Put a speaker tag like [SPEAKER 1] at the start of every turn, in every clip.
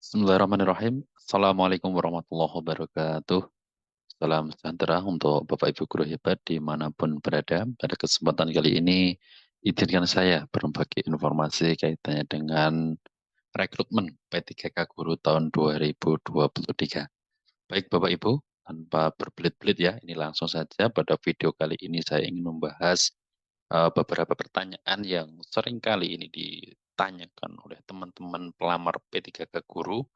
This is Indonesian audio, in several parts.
[SPEAKER 1] Bismillahirrahmanirrahim. Assalamualaikum warahmatullahi wabarakatuh. Salam sejahtera untuk Bapak Ibu guru hebat dimanapun berada. Pada kesempatan kali ini, izinkan saya berbagi informasi kaitannya dengan rekrutmen P3K Guru tahun 2023. Baik Bapak Ibu, tanpa berbelit-belit ya, ini langsung saja pada video kali ini saya ingin membahas beberapa pertanyaan yang sering kali ini ditanyakan oleh teman-teman pelamar P3K Guru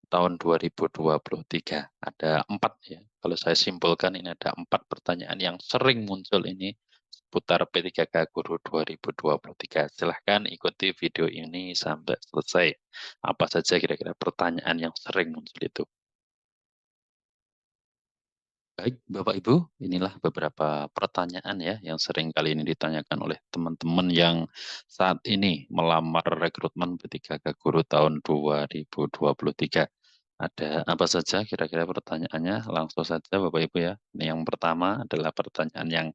[SPEAKER 1] tahun 2023. Ada 4 ya. Kalau saya simpulkan ini ada 4 pertanyaan yang sering muncul ini seputar P3K Guru 2023. Silahkan ikuti video ini sampai selesai. Apa saja kira-kira pertanyaan yang sering muncul itu? Baik, Bapak Ibu, inilah beberapa pertanyaan ya yang sering kali ini ditanyakan oleh teman-teman yang saat ini melamar rekrutmen P3K Guru tahun 2023. Ada apa saja kira-kira pertanyaannya? Langsung saja Bapak Ibu ya. Ini yang pertama adalah pertanyaan yang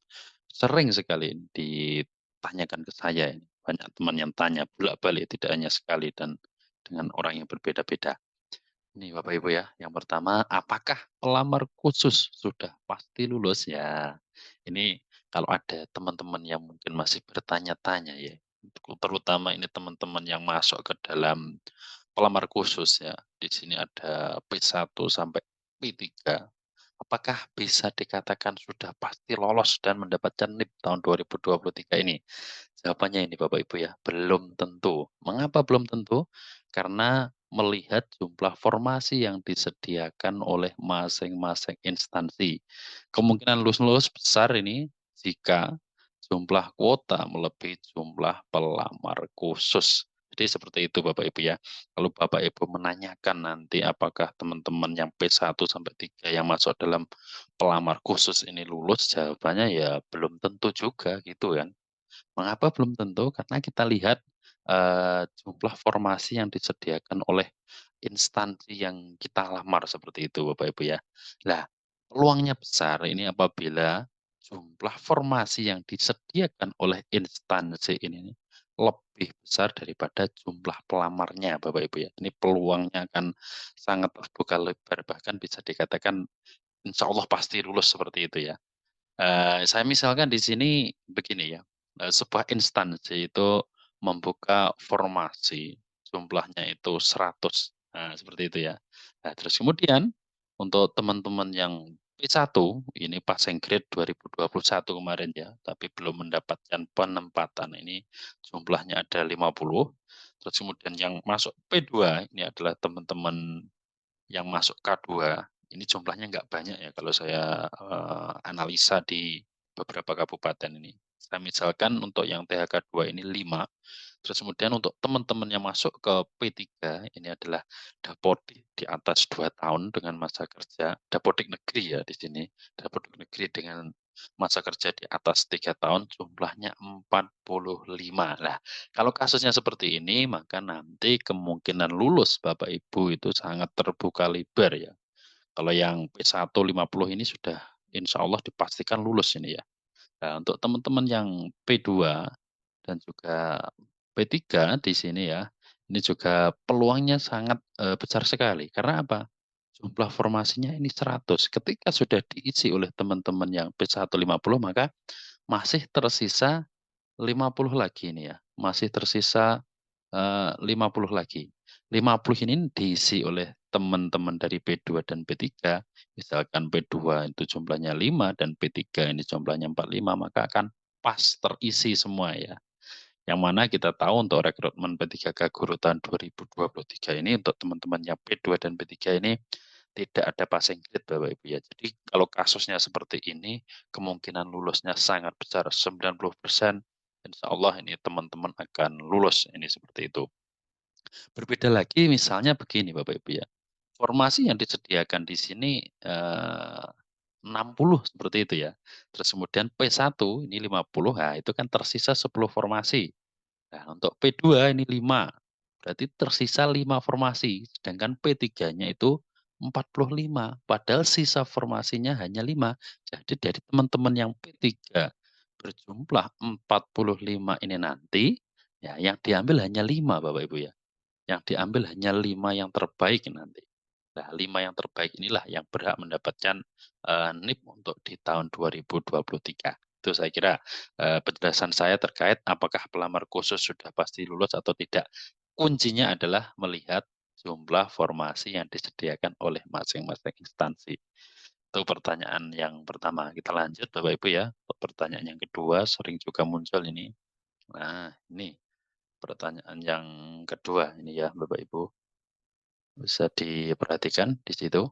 [SPEAKER 1] sering sekali ditanyakan ke saya ini. Banyak teman yang tanya bolak-balik, tidak hanya sekali dan dengan orang yang berbeda-beda. Ini Bapak Ibu ya, yang pertama, apakah pelamar khusus sudah pasti lulus? Ya, ini kalau ada teman-teman yang mungkin masih bertanya-tanya ya, terutama ini teman-teman yang masuk ke dalam pelamar khusus ya. Di sini ada P1 sampai P3. Apakah bisa dikatakan sudah pasti lolos dan mendapatkan NIP tahun 2023 ini? Jawabannya ini Bapak Ibu ya, belum tentu. Mengapa belum tentu? Karena melihat jumlah formasi yang disediakan oleh masing-masing instansi. Kemungkinan lulus-lulus besar ini jika jumlah kuota melebihi jumlah pelamar khusus. Jadi seperti itu Bapak Ibu ya. Kalau Bapak Ibu menanyakan nanti apakah teman-teman yang P1 sampai 3 yang masuk dalam pelamar khusus ini lulus, jawabannya ya belum tentu juga gitu kan. Mengapa belum tentu? Karena kita lihat, jumlah formasi yang disediakan oleh instansi yang kita lamar seperti itu Bapak Ibu ya. Nah, peluangnya besar ini apabila jumlah formasi yang disediakan oleh instansi ini lebih besar daripada jumlah pelamarnya Bapak Ibu ya. Ini peluangnya akan sangat terbuka lebar, bahkan bisa dikatakan insya Allah pasti lulus seperti itu ya. Saya misalkan di sini begini ya, sebuah instansi itu membuka formasi, jumlahnya itu 100, nah seperti itu ya. Nah terus kemudian, untuk teman-teman yang P1, ini passing grade 2021 kemarin ya, tapi belum mendapatkan penempatan, ini jumlahnya ada 50, terus kemudian yang masuk P2, ini adalah teman-teman yang masuk K2 ini jumlahnya nggak banyak ya kalau saya, analisa di beberapa kabupaten ini. Saya misalkan untuk yang THK 2 ini 5, terus kemudian untuk teman-teman yang masuk ke P3 ini adalah dapodik di atas 2 tahun dengan masa kerja, dapodik negeri ya di sini, dapodik negeri dengan masa kerja di atas 3 tahun jumlahnya 45. Nah, kalau kasusnya seperti ini maka nanti kemungkinan lulus Bapak Ibu itu sangat terbuka lebar ya. Kalau yang P1 50 ini sudah insya Allah dipastikan lulus ini ya. Nah, untuk teman-teman yang P2 dan juga P3 di sini ya, ini juga peluangnya sangat, besar sekali. Karena apa? Jumlah formasinya ini 100. Ketika sudah diisi oleh teman-teman yang P1 50 maka masih tersisa 50 lagi ini ya, masih tersisa 50 lagi. 50 ini diisi oleh teman-teman dari P2 dan P3, misalkan P2 itu jumlahnya 5 dan P3 ini jumlahnya 45, maka akan pas terisi semua ya. Yang mana kita tahu untuk rekrutmen P3K Guru tahun 2023 ini untuk teman-teman yang P2 dan P3 ini tidak ada passing grade Bapak Ibu ya. Jadi kalau kasusnya seperti ini, kemungkinan lulusnya sangat besar, 90%. Insya Allah ini teman-teman akan lulus, ini seperti itu. Berbeda lagi misalnya begini Bapak Ibu ya, formasi yang disediakan di sini, 60 seperti itu ya. Terus kemudian P1 ini 50, nah itu kan tersisa 10 formasi. Nah untuk P2 ini 5, berarti tersisa 5 formasi, sedangkan P3-nya itu 45, padahal sisa formasinya hanya 5. Jadi dari teman-teman yang P3 berjumlah 45 ini nanti, ya yang diambil hanya 5 Bapak Ibu ya. yang diambil hanya 5 yang terbaik nanti. Nah, 5 yang terbaik inilah yang berhak mendapatkan, NIP untuk di tahun 2023. Itu saya kira, penjelasan saya terkait apakah pelamar khusus sudah pasti lulus atau tidak. Kuncinya adalah melihat jumlah formasi yang disediakan oleh masing-masing instansi. Itu pertanyaan yang pertama. Kita lanjut Bapak Ibu ya, untuk pertanyaan yang kedua sering juga muncul ini. Nah, ini pertanyaan yang kedua ini ya Bapak Ibu, bisa diperhatikan di situ.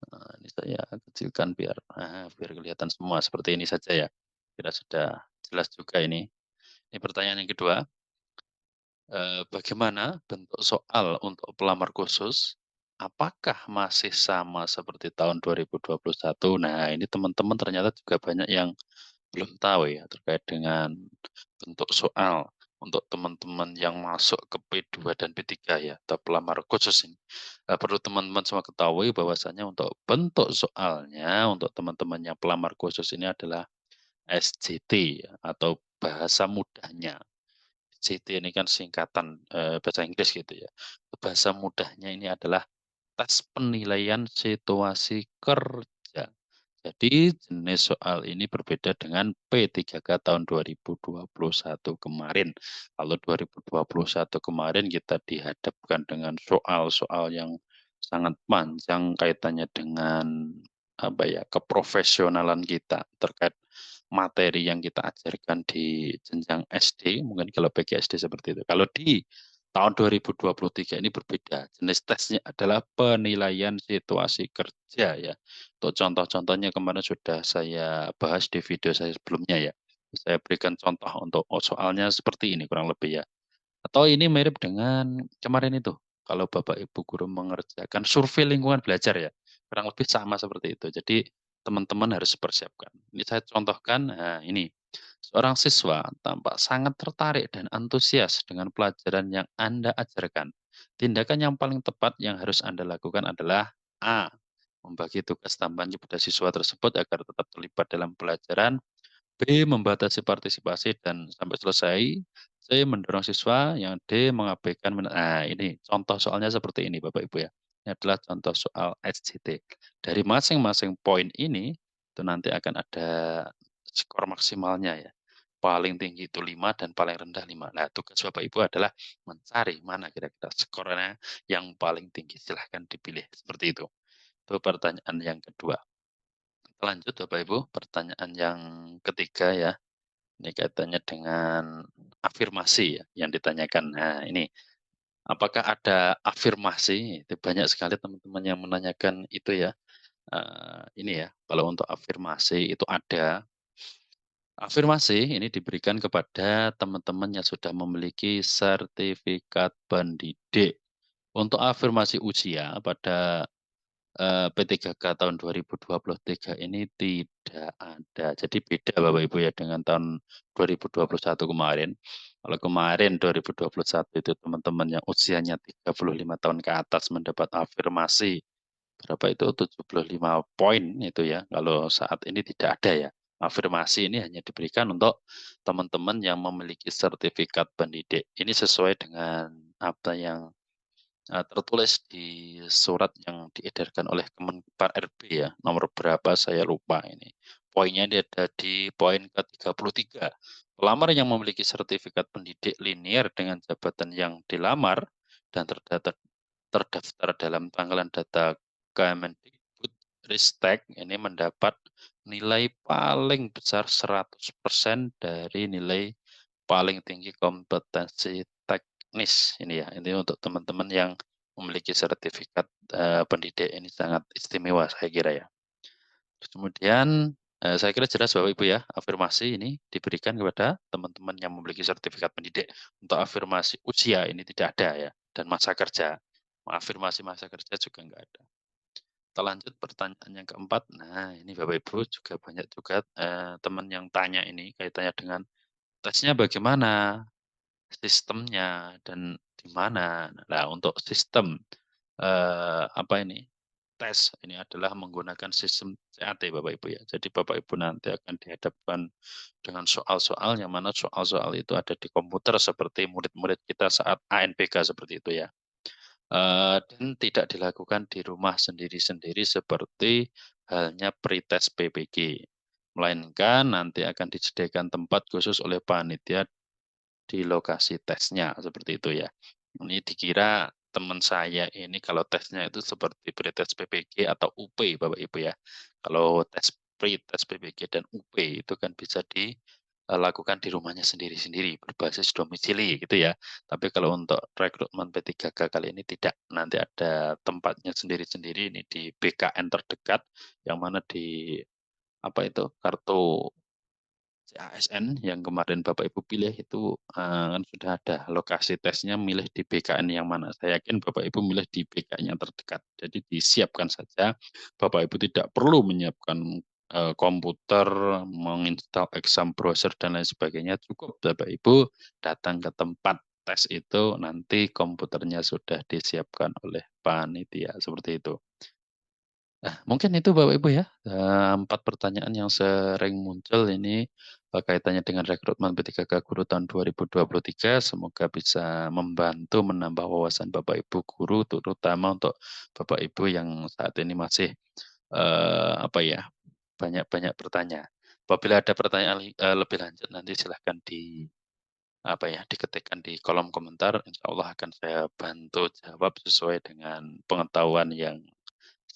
[SPEAKER 1] Ini saya kecilkan biar kelihatan semua seperti ini saja ya. Kira sudah jelas juga ini. Ini pertanyaan yang kedua, bagaimana bentuk soal untuk pelamar khusus? Apakah masih sama seperti tahun 2021? Nah, ini teman-teman ternyata juga banyak yang belum tahu ya terkait dengan bentuk soal untuk teman-teman yang masuk ke P2 dan P3 ya, atau pelamar khusus ini. Perlu teman-teman semua ketahui bahwasanya untuk bentuk soalnya untuk teman-teman yang pelamar khusus ini adalah SJT ya, atau bahasa mudahnya. SJT ini kan singkatan, bahasa Inggris gitu ya. Bahasa mudahnya ini adalah tes penilaian situasi kerja. Jadi jenis soal ini berbeda dengan P3K tahun 2021 kemarin. Kalau 2021 kemarin kita dihadapkan dengan soal-soal yang sangat panjang kaitannya dengan apa ya, keprofesionalan kita terkait materi yang kita ajarkan di jenjang SD, mungkin kalau PGSD seperti itu. Kalau di tahun 2023 ini berbeda, jenis tesnya adalah penilaian situasi kerja ya. Untuk contoh-contohnya kemarin sudah saya bahas di video saya sebelumnya ya. Saya berikan contoh untuk soalnya seperti ini kurang lebih ya. Atau ini mirip dengan kemarin itu, kalau Bapak Ibu guru mengerjakan survei lingkungan belajar ya, kurang lebih sama seperti itu. Jadi teman-teman harus persiapkan. Ini saya contohkan, nah ini, seorang siswa tampak sangat tertarik dan antusias dengan pelajaran yang Anda ajarkan. Tindakan yang paling tepat yang harus Anda lakukan adalah A. Membagi tugas tambahan kepada siswa tersebut agar tetap terlibat dalam pelajaran. B. Membatasi partisipasi dan sampai selesai. C. Mendorong siswa. Yang D. Mengabaikan nah ini contoh soalnya seperti ini Bapak Ibu ya. Ini adalah contoh soal SJT. Dari masing-masing poin ini, itu nanti akan ada skor maksimalnya ya. Paling tinggi itu 5 dan paling rendah 5. Nah, tugas Bapak Ibu adalah mencari mana kira-kira skornya yang paling tinggi. Silahkan dipilih, seperti itu. Itu pertanyaan yang kedua. Lanjut Bapak Ibu, pertanyaan yang ketiga ya. Ini kaitannya dengan afirmasi ya, yang ditanyakan. Nah ini, apakah ada afirmasi? Itu banyak sekali teman-teman yang menanyakan itu ya. Ini ya, kalau untuk afirmasi itu ada. Afirmasi ini diberikan kepada teman-teman yang sudah memiliki sertifikat pendidik. Untuk afirmasi usia pada P3K tahun 2023 ini tidak ada. Jadi beda Bapak Ibu ya dengan tahun 2021 kemarin. Kalau kemarin 2021 itu teman-teman yang usianya 35 tahun ke atas mendapat afirmasi berapa itu 75 poin itu ya. Kalau saat ini tidak ada ya. Afirmasi ini hanya diberikan untuk teman-teman yang memiliki sertifikat pendidik. Ini sesuai dengan apa yang tertulis di surat yang diedarkan oleh Kemenpar RB ya, nomor berapa saya lupa ini. Poinnya dia ada di poin ke-33. Pelamar yang memiliki sertifikat pendidik linier dengan jabatan yang dilamar dan terdaftar dalam pangkalan data Kemendikbudristek ini mendapat nilai paling besar 100% dari nilai paling tinggi kompetensi teknis ini ya. Ini untuk teman-teman yang memiliki sertifikat, pendidik ini sangat istimewa saya kira ya. Terus kemudian, saya kira jelas Bapak Ibu ya, afirmasi ini diberikan kepada teman-teman yang memiliki sertifikat pendidik. Untuk afirmasi usia ini tidak ada ya, dan masa kerja. Afirmasi masa kerja juga enggak ada. Kita lanjut pertanyaan yang keempat. Nah ini Bapak Ibu juga banyak juga, teman yang tanya ini kaitannya dengan tesnya bagaimana? Sistemnya dan di mana. Nah, untuk sistem, apa ini, tes ini adalah menggunakan sistem CAT Bapak Ibu ya. Jadi Bapak Ibu nanti akan dihadapkan dengan soal-soal yang mana soal-soal itu ada di komputer seperti murid-murid kita saat ANPK seperti itu ya. Dan tidak dilakukan di rumah sendiri-sendiri seperti halnya pretest PPG. Melainkan nanti akan disediakan tempat khusus oleh panitia di lokasi tesnya, seperti itu ya. Ini dikira teman saya ini kalau tesnya itu seperti pretest PPG atau UP Bapak Ibu ya. Kalau pretest PPG dan UP itu kan bisa dilakukan di rumahnya sendiri-sendiri berbasis domisili gitu ya. Tapi kalau untuk rekrutmen P3K kali ini tidak, nanti ada tempatnya sendiri-sendiri ini di BKN terdekat yang mana di apa itu, kartu CASN yang kemarin Bapak Ibu pilih itu, kan sudah ada lokasi tesnya milih di BKN yang mana. Saya yakin Bapak Ibu milih di BKN yang terdekat. Jadi disiapkan saja, Bapak Ibu tidak perlu menyiapkan, komputer, menginstal exam browser dan lain sebagainya. Cukup Bapak Ibu datang ke tempat tes itu, nanti komputernya sudah disiapkan oleh panitia, seperti itu. Nah, mungkin itu Bapak Ibu ya, 4 pertanyaan yang sering muncul ini, kaitannya dengan rekrutmen P3K Guru tahun 2023. Semoga bisa membantu menambah wawasan Bapak Ibu guru, terutama untuk Bapak Ibu yang saat ini masih, apa ya, banyak-banyak bertanya. Apabila ada pertanyaan lebih lanjut nanti silahkan apa ya, diketikkan di kolom komentar, insya Allah akan saya bantu jawab sesuai dengan pengetahuan yang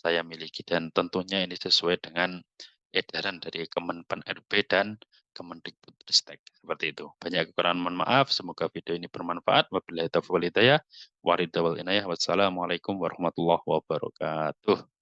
[SPEAKER 1] saya miliki dan tentunya ini sesuai dengan edaran dari Kemenpan RB dan Kemendikbudristek, seperti itu. Banyak kekurangan mohon maaf, semoga video ini bermanfaat. Wabillahi taufiq wal hidayah. Waridha wal inayah. Wassalamualaikum warahmatullahi wabarakatuh.